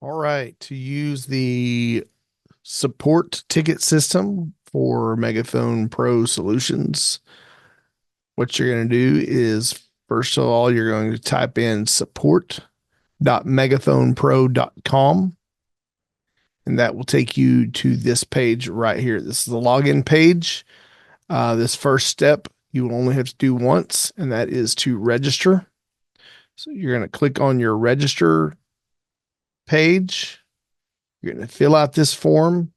All right, to use the support ticket system for Megaphone Pro Solutions, what you're going to do is first of all, you're going to type in support.megaphonepro.com, and that will take you to this page right here. This is the login page. This first step you will only have to do once, and that is to register. So you're going to click on your register page. You're going to fill out this form.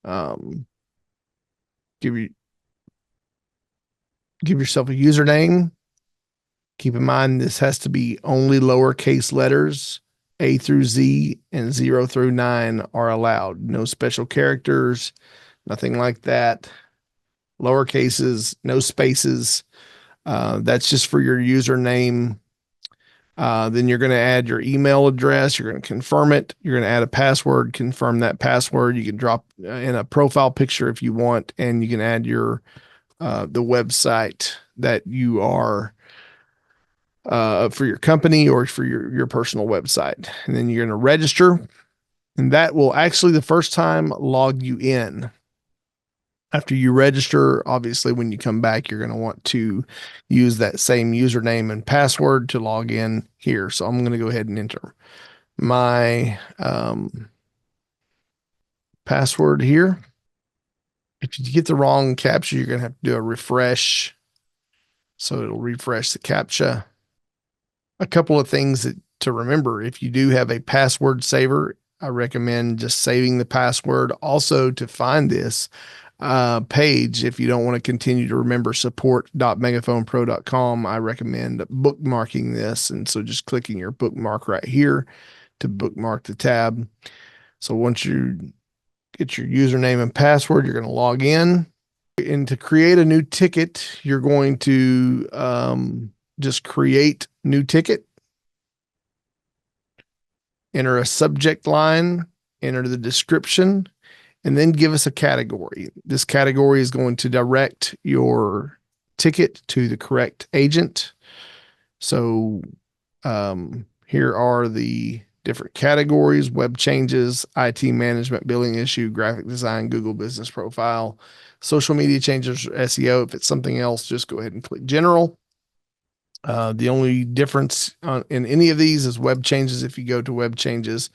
Um, give you give yourself a username. Keep in mind this has to be only lowercase letters. A through Z and 0 through 9 are allowed. No special characters, nothing like that. Lower cases, no spaces. That's just for your username. Then you're going to add your email address. You're going to confirm it. You're going to add a password, confirm that password. You can drop in a profile picture if you want, and you can add your the website that you are for your company or for your personal website. And then you're going to register, and that will actually the first time log you in. After you register, obviously, when you come back, you're going to want to use that same username and password to log in here. So I'm going to go ahead and enter my password here. If you get the wrong captcha, you're going to have to do a refresh. So it'll refresh the captcha. A couple of things to remember. If you do have a password saver, I recommend just saving the password. Also, to find this page, if you don't want to continue to remember support.megaphonepro.com, I recommend bookmarking this. And so just clicking your bookmark right here to bookmark the tab. So once you get your username and password, you're going to log in. And to create a new ticket, you're going to just create new ticket, enter a subject line, enter the description, and then give us a category. This category is going to direct your ticket to the correct agent. So here are the different categories: web changes, IT management, billing issue, graphic design, Google business profile, social media changes, SEO. If it's something else, just go ahead and click general. The only difference in any of these is web changes. If you go to web changes,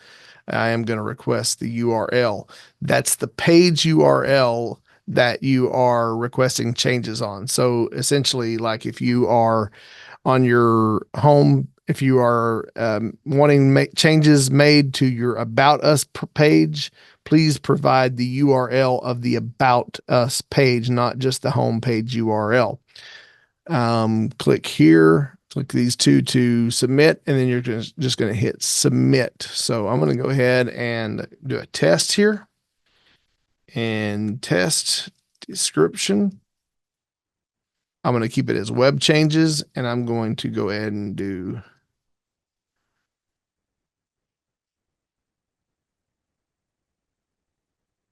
I am going to request the URL. That's the page URL that you are requesting changes on. So essentially, like if you are on your home, if you are wanting changes made to your About Us page, please provide the URL of the About Us page, not just the home page URL. Click here, click these two to submit, and then you're just going to hit submit. So I'm going to go ahead and do a test here and test description. I'm going to keep it as web changes, and I'm going to go ahead and do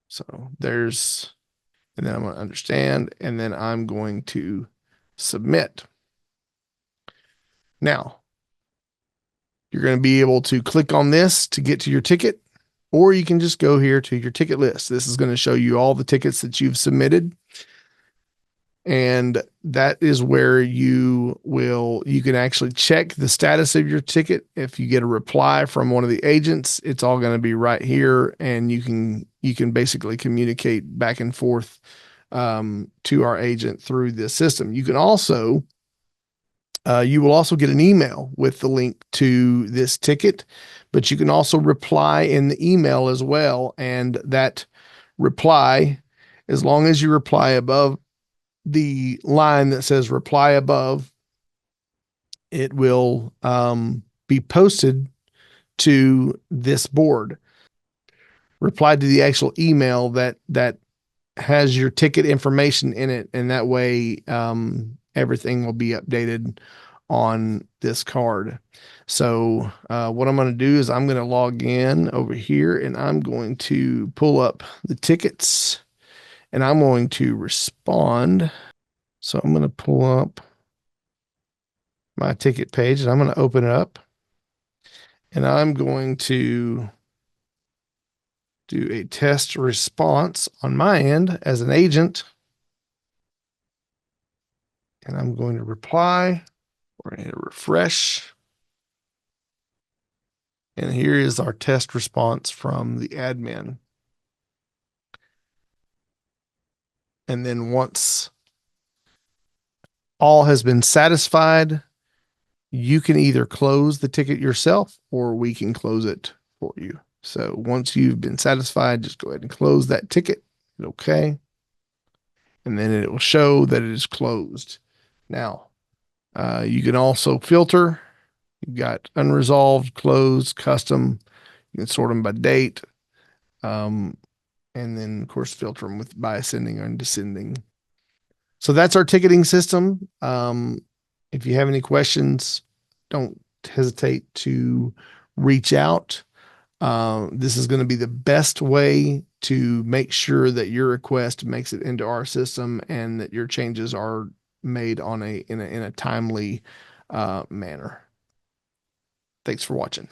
so there's, and then I'm going to understand, and then I'm going to submit. Now, you're going to be able to click on this to get to your ticket, or you can just go here to your ticket list. This is going to show you all the tickets that you've submitted. And that is where you can actually check the status of your ticket. If you get a reply from one of the agents, it's all going to be right here. And you can basically communicate back and forth to our agent through this system. You can also, you will also get an email with the link to this ticket, but you can also reply in the email as well. And that reply, as long as you reply above the line that says reply above, it will be posted to this board. Reply to the actual email that has your ticket information in it, and that way everything will be updated on this card. So what I'm going to do is I'm going to log in over here, and I'm going to pull up the tickets, and I'm going to respond. So I'm going to pull up my ticket page, and I'm going to open it up, And I'm going to do a test response on my end as an agent. And I'm going to reply. We're going to hit refresh. And here is our test response from the admin. And then once all has been satisfied, you can either close the ticket yourself or we can close it for you. So once you've been satisfied, just go ahead and close that ticket. Okay. And then it will show that it is closed. Now, you can also filter. You've got unresolved, closed, custom. You can sort them by date. And then, of course, filter them by ascending and descending. So that's our ticketing system. If you have any questions, don't hesitate to reach out. This is going to be the best way to make sure that your request makes it into our system and that your changes are made in a timely manner. Thanks for watching.